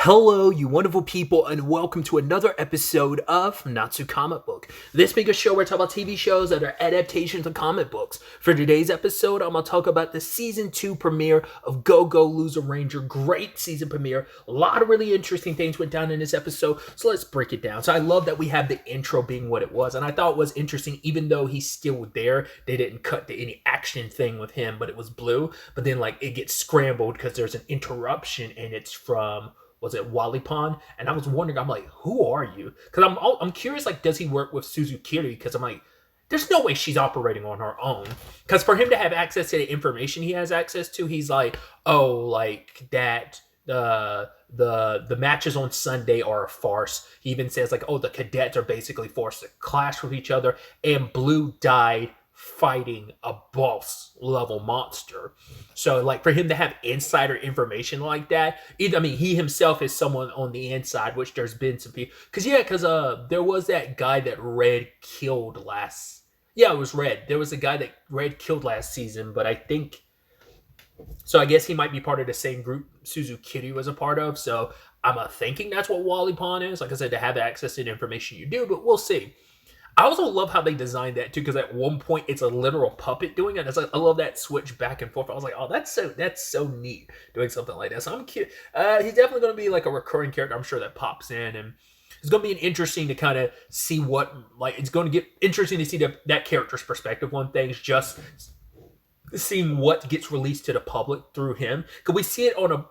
Hello, you wonderful people, and welcome to another episode of Natsu Comic Book. This being a show where I talk about TV shows that are adaptations of comic books. For today's episode, I'm going to talk about the Season 2 premiere of Go Go Loser Ranger. Great season premiere. A lot of really interesting things went down in this episode, so let's break it down. So I love that we have the intro being what it was, and I thought it was interesting, even though he's still there, they didn't cut to any action thing with him, but it was Blue. But then, it gets scrambled because there's an interruption, and it's from... was it Wally Pond? And I was wondering, I'm like, who are you? Because I'm curious, does he work with Suzukiri? Because I'm like, there's no way she's operating on her own. Because for him to have access to the information he has access to, he's like, that the matches on Sunday are a farce. He even says the cadets are basically forced to clash with each other, and Blue died fighting a boss level monster. So for him to have insider information like that, he himself is someone on the inside, which there's been some people, because there was that guy that Red killed last, it was Red. There was a guy that Red killed last season, but I guess he might be part of the same group Suzukiri was a part of. So I'm thinking that's what Wally Pond is. Like I said, to have access to the information you do, but we'll see. I also love how they designed that too, because at one point it's a literal puppet doing it. It's I love that switch back and forth. I was like, oh, that's so neat doing something like that. So I'm curious. He's definitely going to be a recurring character, I'm sure, that pops in, and it's going to be interesting to kind of see what it's going to get interesting to see that character's perspective on things. Just seeing what gets released to the public through him, because we see it on a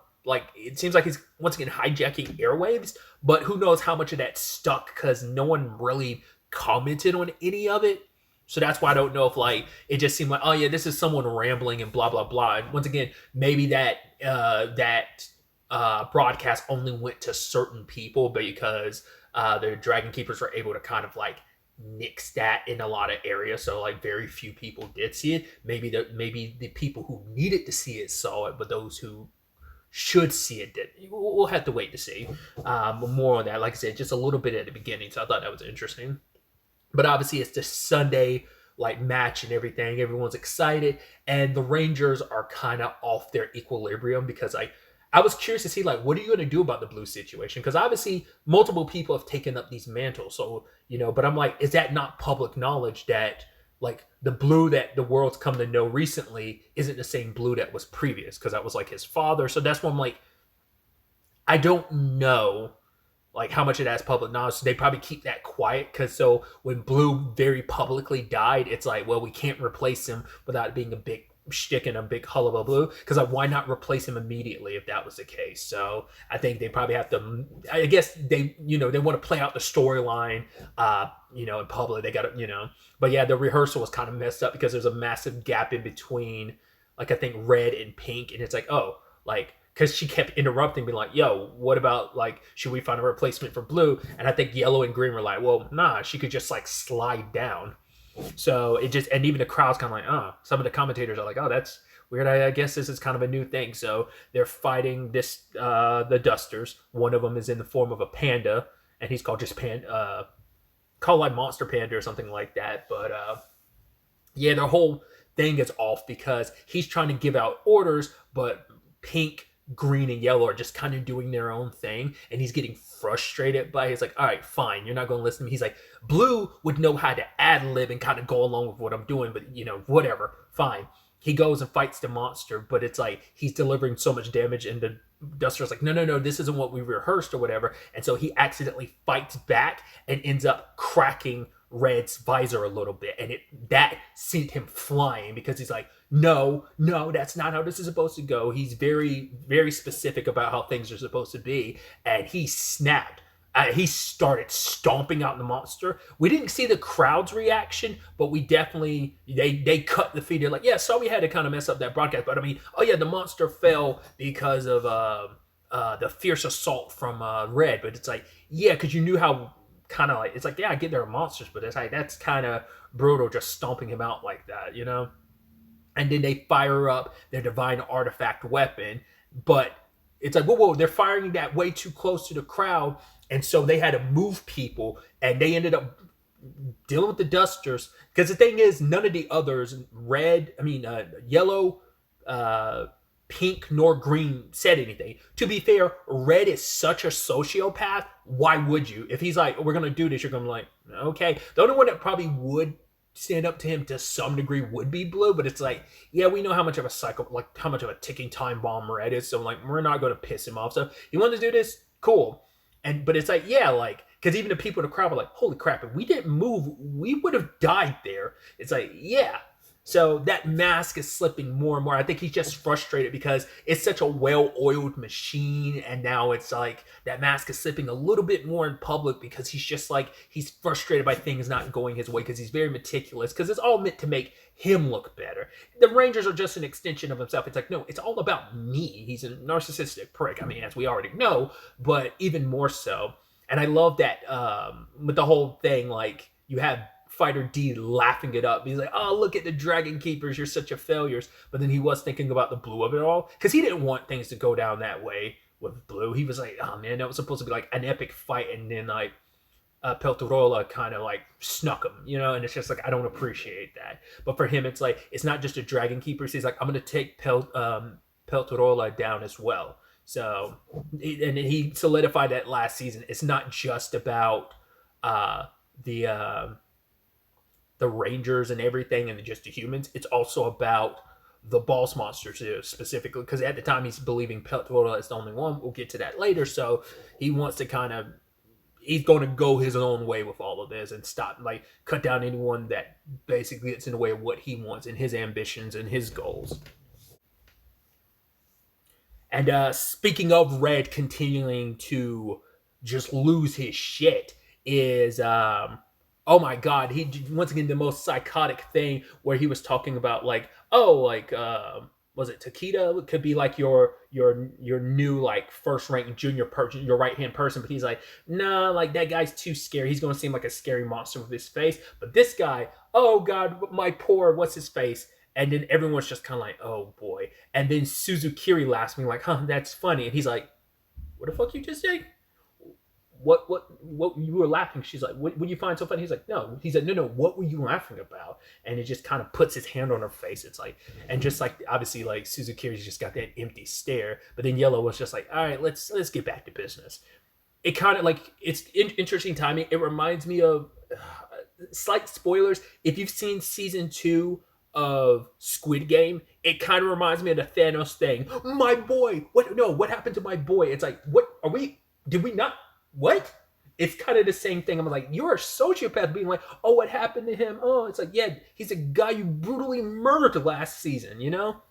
it seems like he's once again hijacking airwaves, but who knows how much of that stuck, because no one really commented on any of it. So that's why I don't know if it just seemed oh yeah, this is someone rambling and blah blah blah. And once again, maybe that broadcast only went to certain people because the Dragon Keepers were able to kind of nix that in a lot of areas. So very few people did see it. Maybe the people who needed to see it saw it, but those who should see it did. We'll have to wait to see. More on that. Like I said, just a little bit at the beginning. So I thought that was interesting. But obviously, it's the Sunday match and everything. Everyone's excited, and the Rangers are kind of off their equilibrium, because I was curious to see what are you going to do about the Blue situation? Because obviously, multiple people have taken up these mantles. So but I'm is that not public knowledge that the Blue that the world's come to know recently isn't the same Blue that was previous? Because that was his father. So that's why I'm I don't know. How much of that's public knowledge. So they probably keep that quiet, because so when Blue very publicly died, it's well, we can't replace him without it being a big shtick and a big hullabaloo, because why not replace him immediately if that was the case? So I think they probably have to, I guess they they want to play out the storyline in public. They got to but yeah, the rehearsal was kind of messed up because there's a massive gap in between I think Red and Pink, and it's because she kept interrupting, being yo, what about, should we find a replacement for Blue? And I think Yellow and Green were well, nah, she could just, slide down. So it just, and even the crowd's kind of some of the commentators are oh, that's weird. I guess this is kind of a new thing. So they're fighting the Dusters. One of them is in the form of a panda, and he's called just Panda, called Monster Panda or something like that. But, yeah, their whole thing is off because he's trying to give out orders, but Pink, Green, and Yellow are just kind of doing their own thing, and he's getting frustrated by it. He's all right, fine, you're not going to listen to me. He's Blue would know how to ad-lib and kind of go along with what I'm doing, but whatever, fine. He goes and fights the monster, but it's he's delivering so much damage, and the Duster's no, this isn't what we rehearsed or whatever. And so he accidentally fights back and ends up cracking Red's visor a little bit, and that sent him flying, because he's no, that's not how this is supposed to go. He's very, very specific about how things are supposed to be, and he snapped. He started stomping out the monster. We didn't see the crowd's reaction, but we definitely, they cut the feed. They're yeah, so we had to kind of mess up that broadcast. But the monster fell because of the fierce assault from Red. But it's yeah, because you knew how kind of it's yeah, I get there are monsters, but it's that's kind of brutal, just stomping him out like that, And then they fire up their divine artifact weapon, but it's whoa, they're firing that way too close to the crowd, and so they had to move people, and they ended up dealing with the Dusters, because the thing is, none of the others, Yellow, Pink nor Green said anything. To be fair, Red is such a sociopath. Why would you? If he's like, we're gonna do this, you're gonna be like, okay. The only one that probably would stand up to him to some degree would be Blue, but it's like, yeah, we know how much of a psycho, like how much of a ticking time bomb Red is, so like we're not gonna piss him off. So he wanted to do this, cool. But it's like, yeah, like, because even the people in the crowd were like, holy crap, if we didn't move, we would have died there. It's like, yeah. So that mask is slipping more and more. I think he's just frustrated because it's such a well-oiled machine, and now it's like that mask is slipping a little bit more in public because he's just like, he's frustrated by things not going his way because he's very meticulous, because it's all meant to make him look better. The Rangers are just an extension of himself. It's like, no, it's all about me. He's a narcissistic prick. I mean, as we already know, but even more so. And I love that with the whole thing, like, you have Fighter D laughing it up. He's like, oh, look at the Dragon Keepers, you're such a failures. But then he was thinking about the Blue of it all, because he didn't want things to go down that way with Blue. He was like, oh man, that was supposed to be like an epic fight, and then like Peltorola kind of like snuck him, you know. And it's just like, I don't appreciate that. But for him, it's like, it's not just a Dragon Keepers. He's like, I'm gonna take Peltorola down as well. So, and he solidified that last season. It's not just about the Rangers and everything and just the humans. It's also about the boss monsters too, specifically, because at the time he's believing Peltorola is the only one. We'll get to that later. So he wants to kind of, he's going to go his own way with all of this and stop, like, cut down anyone that basically gets in the way of what he wants and his ambitions and his goals. And speaking of Red continuing to just lose his shit, is oh my god, he once again the most psychotic thing where he was talking about like, oh, like was it Takeda? It could be like your new like first rank junior person, your right hand person, but he's like, nah, like that guy's too scary. He's gonna seem like a scary monster with his face. But this guy, oh god, my poor, what's his face? And then everyone's just kind of like, oh boy. And then Suzukiri laughs me like, huh, that's funny. And he's like, what the fuck you just say? What you were laughing? She's like, what you find so funny? He's like, no. He's like, no, what were you laughing about? And it just kind of puts his hand on her face. It's like, and just like, obviously like Suzukiri's just got that empty stare. But then Yellow was just like, all right, let's get back to business. It kind of like, it's interesting timing. It reminds me of slight spoilers. If you've seen season 2 of Squid Game, it kind of reminds me of the Thanos thing. My boy, what happened to my boy? It's like, did we not, what? It's kind of the same thing. I'm like, you're a sociopath being like, oh, what happened to him? Oh, it's like, yeah, he's a guy you brutally murdered last season, you know?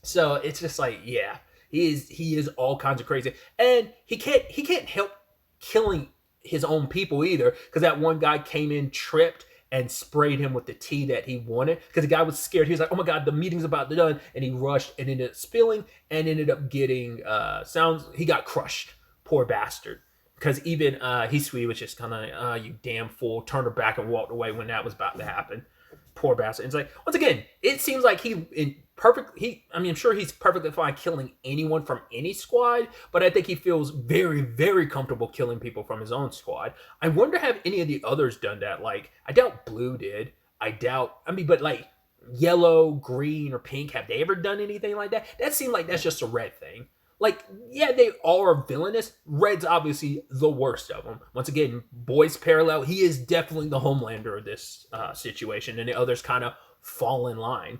So it's just like, yeah, he is all kinds of crazy. And he can't help killing his own people either, because that one guy came in, tripped, and sprayed him with the tea that he wanted, because the guy was scared. He was like, oh my god, the meeting's about to done, and he rushed and ended up spilling and ended up getting he got crushed. Poor bastard. Because even Hisui was just kind of like, you damn fool, turned her back and walked away when that was about to happen. Poor bastard. And it's like, once again, it seems like I'm sure he's perfectly fine killing anyone from any squad, but I think he feels very, very comfortable killing people from his own squad. I wonder, have any of the others done that? Like, I doubt Blue did. But like Yellow, Green, or Pink, have they ever done anything like that? That seemed like that's just a Red thing. Like, yeah, they all are villainous. Red's obviously the worst of them. Once again, boys parallel. He is definitely the Homelander of this situation, and the others kind of fall in line.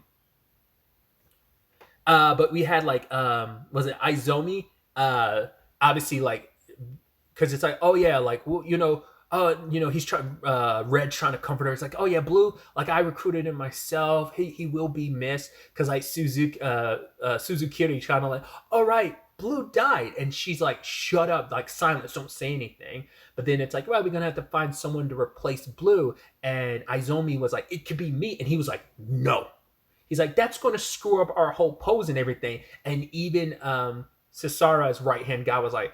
But we had like, was it Izomi? Obviously, like, because it's like, oh yeah, like, well, he's trying. Red's trying to comfort her. It's like, oh yeah, Blue, like I recruited him myself. He will be missed, because like Suzukiri trying to like, all right, Blue died, and she's like, shut up, like silence, don't say anything. But then it's like, well, we're gonna have to find someone to replace Blue. And Izomi was like, it could be me, and he was like, no. He's like, that's going to screw up our whole pose and everything. And even Sasara's right-hand guy was like,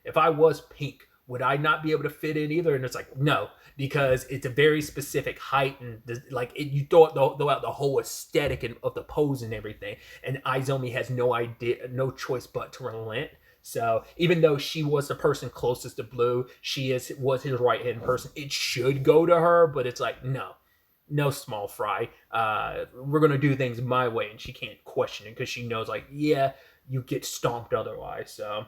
if I was Pink, would I not be able to fit in either? And it's like, no, because it's a very specific height, and you throw out the whole aesthetic of the pose and everything. And Izomi has no choice but to relent. So even though she was the person closest to Blue, was his right-hand person. It should go to her, but it's like, no. no, small fry. We're gonna do things my way, and she can't question it because she knows, like, yeah, you get stomped otherwise. So,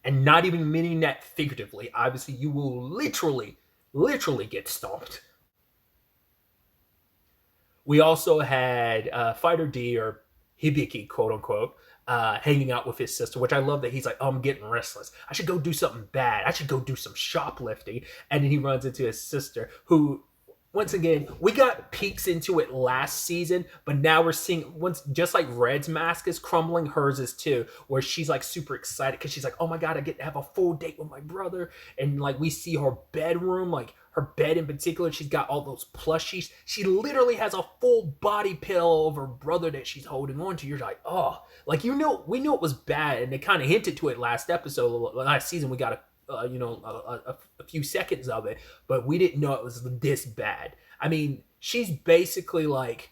and not even meaning that figuratively. Obviously, you will literally get stomped. We also had Fighter D, or Hibiki, quote unquote, hanging out with his sister, which I love that he's like, oh, I'm getting restless. I should go do something bad. I should go do some shoplifting. And then he runs into his sister, who, once again, we got peeks into it last season, but now we're seeing, once, just like Red's mask is crumbling, hers is too, where she's like super excited because she's like, oh my God, I get to have a full date with my brother. And like we see her bedroom, like her bed in particular, she's got all those plushies. She literally has a full body pillow of her brother that she's holding on to. You're like, oh, like, you know, we knew it was bad, and they kind of hinted to it last episode, last season. We got a few seconds of it, but we didn't know it was this bad. I mean, she's basically like,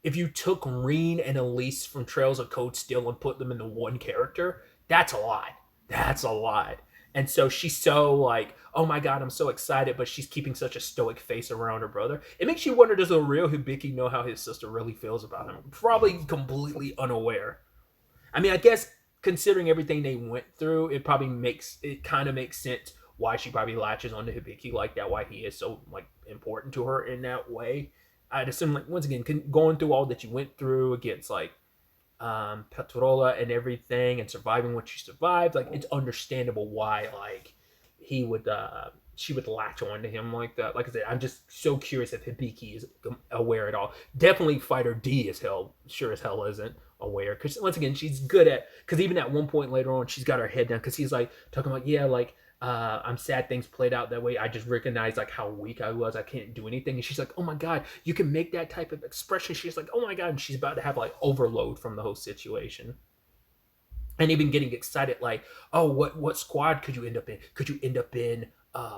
if you took Reen and Elise from Trails of Cold Steel and put them into one character, that's a lot. That's a lot. And so she's so like, oh my God, I'm so excited, but she's keeping such a stoic face around her brother. It makes you wonder, does the real Hibiki know how his sister really feels about him? Probably completely unaware. I mean, I guess considering everything they went through, it kind of makes sense why she probably latches onto Hibiki like that, why he is so like important to her in that way. I'd assume, like, once again, going through all that you went through against like Petrola and everything, and surviving what you survived, like, it's understandable why like he would she would latch on to him like that. Like I said, I'm just so curious if Hibiki is aware at all. Definitely Fighter D as hell, sure as hell isn't aware, because once again, she's good at, because even at one point later on, she's got her head down because he's like talking about, yeah, like, I'm sad things played out that way. I just recognize like how weak I was. I can't do anything. And she's like, oh my God, you can make that type of expression. She's like, oh my God. And she's about to have like overload from the whole situation. And even getting excited, like, oh, what squad could you end up in? Could you end up in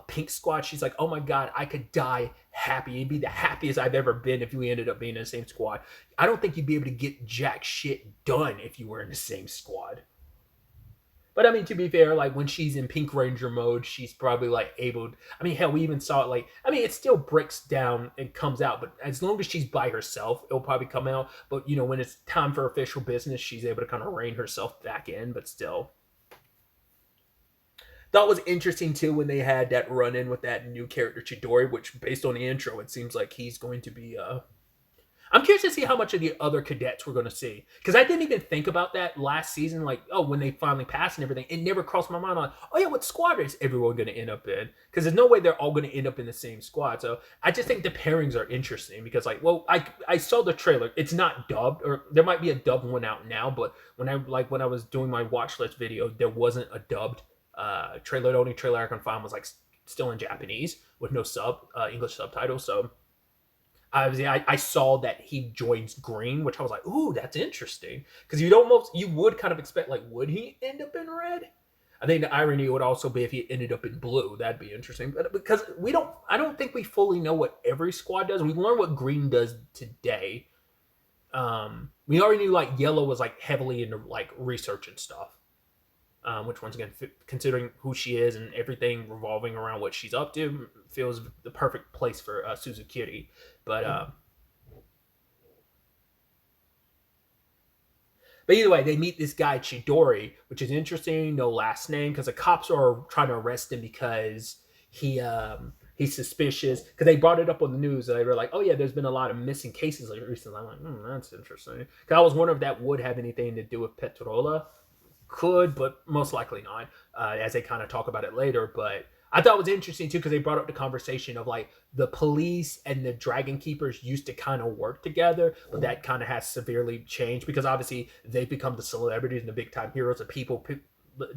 Pink Squad? She's like, oh my God, I could die happy. It'd be the happiest I've ever been if we ended up being in the same squad. I don't think you'd be able to get jack shit done if you were in the same squad. But I mean, to be fair, like when she's in Pink Ranger mode, she's probably like able to, I mean, hell, we even saw it, like, I mean, it still breaks down and comes out, but as long as she's by herself, it'll probably come out. But, you know, when it's time for official business, she's able to kind of rein herself back in, but still. Thought was interesting too when they had that run in with that new character Chidori, which based on the intro, it seems like he's going to be I'm curious to see how much of the other cadets we're going to see, because I didn't even think about that last season. Like, oh, when they finally passed and everything, it never crossed my mind on, oh yeah, what squad is everyone going to end up in? Because there's no way they're all going to end up in the same squad. So I just think the pairings are interesting because, like, well, I saw the trailer. It's not dubbed, or there might be a dubbed one out now, but when I was doing my watch list video, there wasn't a dubbed trailer. The only trailer I can find was like still in Japanese with no English subtitles. So obviously, I saw that he joins green, which I was like, ooh, that's interesting. Because you would kind of expect, like, would he end up in red? I think the irony would also be if he ended up in blue. That'd be interesting. But because I don't think we fully know what every squad does. We learned what green does today. We already knew like yellow was like heavily into like research and stuff. Which, once again, considering who she is and everything revolving around what she's up to, feels the perfect place for Suzukiri. But either way, they meet this guy Chidori, which is interesting. No last name, because the cops are trying to arrest him because he's suspicious. Because they brought it up on the news. They were like, oh yeah, there's been a lot of missing cases recently. I'm like, that's interesting. Because I was wondering if that would have anything to do with Petrola. Could, but most likely not, as they kind of talk about it later. But I thought it was interesting too because they brought up the conversation of like the police and the Dragon Keepers used to kind of work together, but that kind of has severely changed because obviously they've become the celebrities and the big time heroes of people.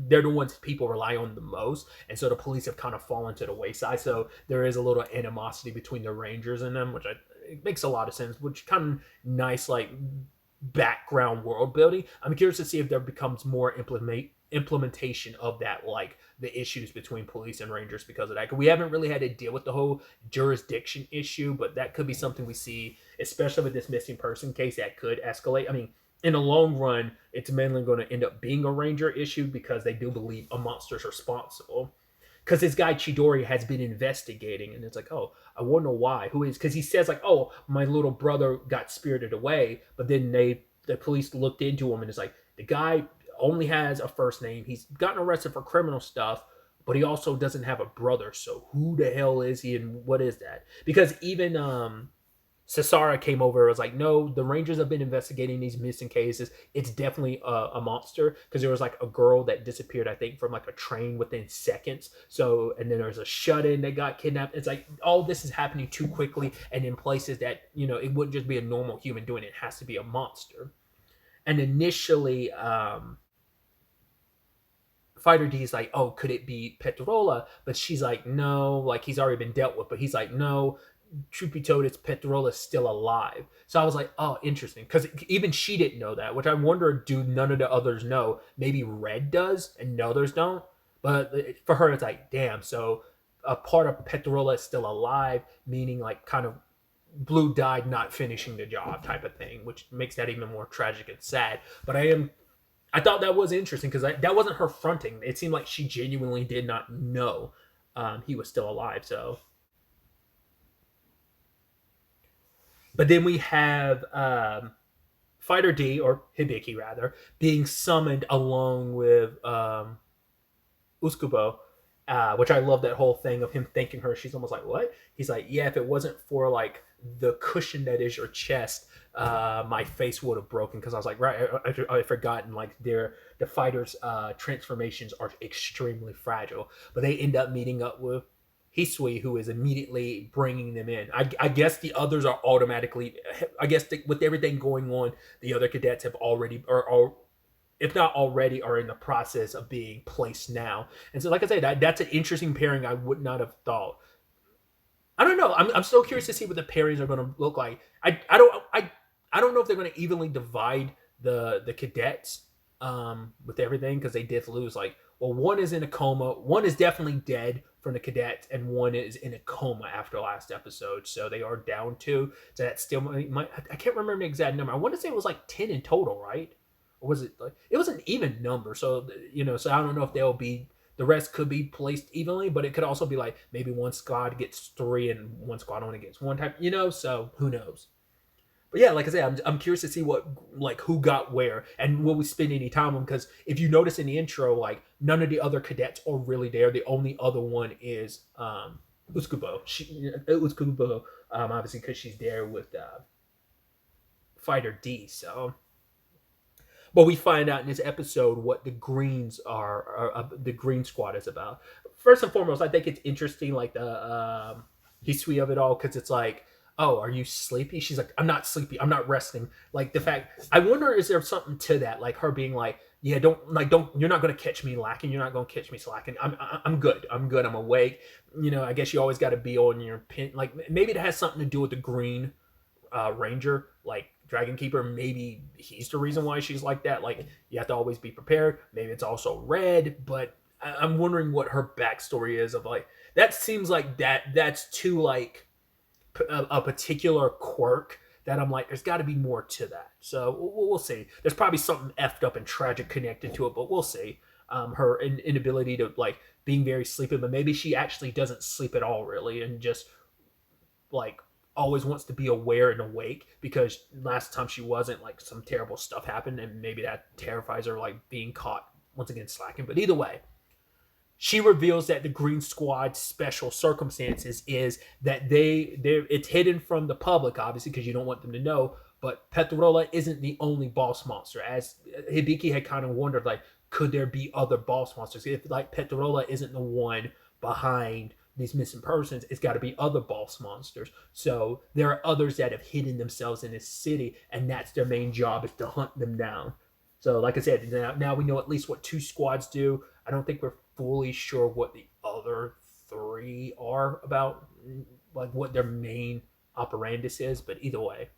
They're the ones people rely on the most, and so the police have kind of fallen to the wayside. So there is a little animosity between the Rangers and them, which it makes a lot of sense. Which kind of nice, like, background world building. I'm curious to see if there becomes more implementation of that, like the issues between police and rangers because of that. We haven't really had to deal with the whole jurisdiction issue, but that could be something we see, especially with this missing person case, that could escalate. I mean, in the long run, it's mainly going to end up being a ranger issue because they do believe a monster's responsible. because this guy Chidori has been investigating, and it's like, oh, I wonder why. Who is? Because he says like, oh, my little brother got spirited away, but then the police looked into him, and it's like the guy only has a first name. He's gotten arrested for criminal stuff, but he also doesn't have a brother. So who the hell is he, and what is that? Because even Cesara came over and was like, no, the Rangers have been investigating these missing cases. It's definitely a monster, because there was like a girl that disappeared, I think, from like a train within seconds. So, and then there's a shut-in that got kidnapped. It's like all this is happening too quickly and in places that, it wouldn't just be a normal human doing it. It has to be a monster. And initially, Fighter D is like, oh, could it be Petrola? But she's like, no, like he's already been dealt with. But he's like, no, truth be told, it's Petrola still alive. So I was like, oh, interesting. Because even she didn't know that, which I wonder, do none of the others know? Maybe Red does and the others don't. But for her, it's like, damn. So a part of Petrola is still alive, meaning like kind of Blue died not finishing the job type of thing, which makes that even more tragic and sad. But I thought that was interesting because that wasn't her fronting. It seemed like she genuinely did not know he was still alive. So, but then we have Fighter D, or Hibiki rather, being summoned along with Uskubo, which I love that whole thing of him thanking her. She's almost like, what? He's like, yeah, if it wasn't for like the cushion that is your chest, my face would have broken, because I was like, right, I forgotten, like the fighters' transformations are extremely fragile. But they end up meeting up with Hisui, who is immediately bringing them in. I guess the others are automatically, I guess with everything going on, the other cadets have already, or if not already, are in the process of being placed now. And so, like I said, that's an interesting pairing I would not have thought. I don't know. I'm so curious to see what the pairings are going to look like. I don't know if they're going to evenly divide the cadets with everything, because they did lose, like, well, one is in a coma, one is definitely dead from the cadets, and one is in a coma after last episode. So they are down two. So that still might, I can't remember the exact number. I want to say it was like 10 in total, right? Or was it like, it was an even number? So so I don't know if they'll be, the rest could be placed evenly, but it could also be like maybe one squad gets 3 and one squad only gets 1 type, so who knows? But yeah, like I said, I'm curious to see what, like, who got where, and will we spend any time on them, because if you notice in the intro, like, none of the other cadets are really there. The only other one is Uskubo. Uskubo, obviously, because she's there with Fighter D, so. But we find out in this episode what the Greens are the Green Squad is about. First and foremost, I think it's interesting, like the history of it all, because it's like, oh, are you sleepy? She's like, I'm not sleepy. I'm not resting. Like the fact, I wonder, is there something to that? Like her being like, yeah, don't, you're not going to catch me lacking. You're not going to catch me slacking. I'm good. I'm awake. I guess you always got to be on your pin. Like maybe it has something to do with the Green Ranger, like Dragon Keeper. Maybe he's the reason why she's like that. Like you have to always be prepared. Maybe it's also Red, but I'm wondering what her backstory is of, like, that seems like that's too like a particular quirk that I'm like, there's got to be more to that. So we'll see. There's probably something effed up and tragic connected to it, but we'll see. Her inability to, like, being very sleepy, but maybe she actually doesn't sleep at all, really, and just like always wants to be aware and awake, because last time she wasn't, like, some terrible stuff happened, and maybe that terrifies her, like being caught once again slacking. But either way, she reveals that the Green Squad's special circumstances is that it's hidden from the public, obviously, because you don't want them to know. But Petrola isn't the only boss monster. As Hibiki had kind of wondered, like, could there be other boss monsters? If, like, Petrola isn't the one behind these missing persons, it's got to be other boss monsters. So there are others that have hidden themselves in this city, and that's their main job, is to hunt them down. So, like I said, now we know at least what 2 squads do. I don't think we're fully sure what the other 3 are about, like what their main operandus is, but either way.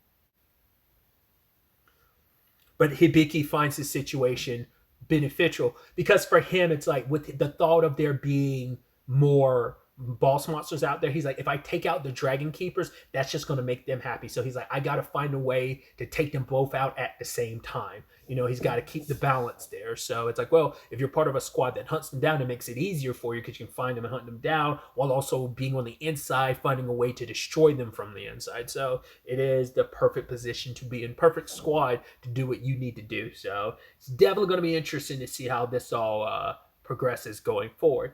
But Hibiki finds the situation beneficial, because for him, it's like, with the thought of there being more boss monsters out there. He's like, if I take out the dragon keepers, that's just going to make them happy. So he's like, I got to find a way to take them both out at the same time. He's got to keep the balance there. So it's like, well, if you're part of a squad that hunts them down, it makes it easier for you because you can find them and hunt them down while also being on the inside, finding a way to destroy them from the inside. So it is the perfect position to be in, perfect squad to do what you need to do. So it's definitely going to be interesting to see how this all progresses going forward.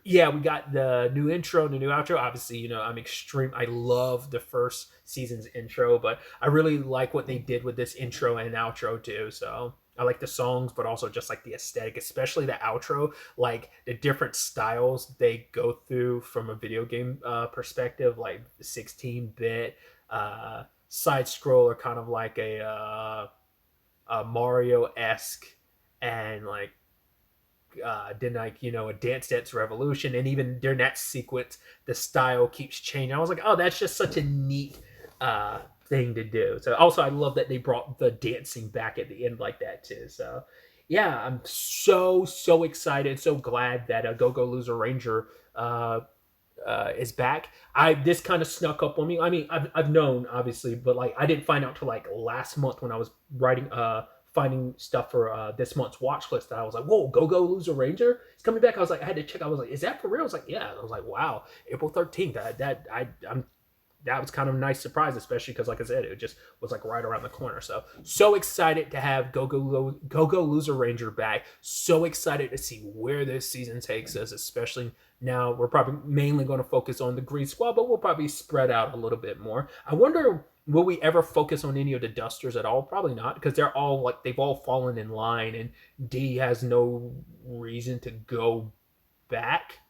Yeah, we got the new intro and the new outro. Obviously, I love the first season's intro, but I really like what they did with this intro and outro too. So I like the songs, but also just like the aesthetic, especially the outro, like the different styles they go through from a video game perspective, like 16-bit, side scroller, kind of like a Mario-esque, and like then a Dance Revolution, and even during that sequence the style keeps changing. I was like, oh, that's just such a neat thing to do. So also I love that they brought the dancing back at the end like that too. So yeah, I'm so excited, so glad that Go Go Loser Ranger is back. This kind of snuck up on me. I mean, I've known obviously, but like I didn't find out till like last month when I was writing finding stuff for this month's watch list, that I was like, whoa, Go Go Loser Ranger is coming back. I was like, I had to check. I was like, is that for real? I was like, yeah. I was like, wow, April 13th. That was kind of a nice surprise, especially because, like I said, it just was like right around the corner. So excited to have Go Go Loser Ranger back. So excited to see where this season takes us, especially now we're probably mainly going to focus on the Green Squad, but we'll probably spread out a little bit more. I wonder, will we ever focus on any of the Dusters at all? Probably not, because they're all like, they've all fallen in line, and D has no reason to go back,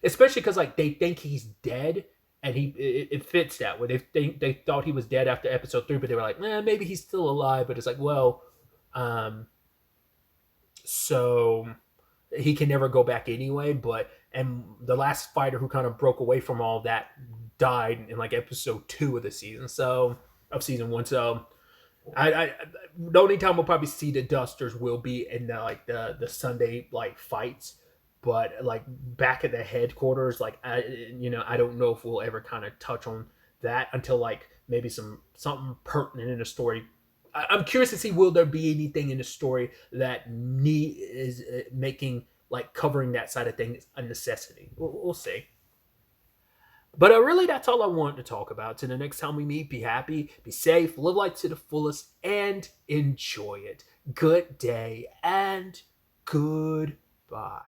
especially because like they think he's dead. And it fits that way. They thought he was dead after episode 3, but they were like, maybe he's still alive. But it's like, well, so he can never go back anyway. And the last fighter who kind of broke away from all that died in like episode 2 of the season. So of season 1. So I the only time we'll probably see the Dusters will be in the Sunday like fights. But like back at the headquarters, like I don't know if we'll ever kind of touch on that until like maybe something pertinent in the story. I'm curious to see, will there be anything in the story that is making like covering that side of things a necessity. We'll see. But really, that's all I wanted to talk about. Till the next time we meet, be happy, be safe, live life to the fullest, and enjoy it. Good day and goodbye.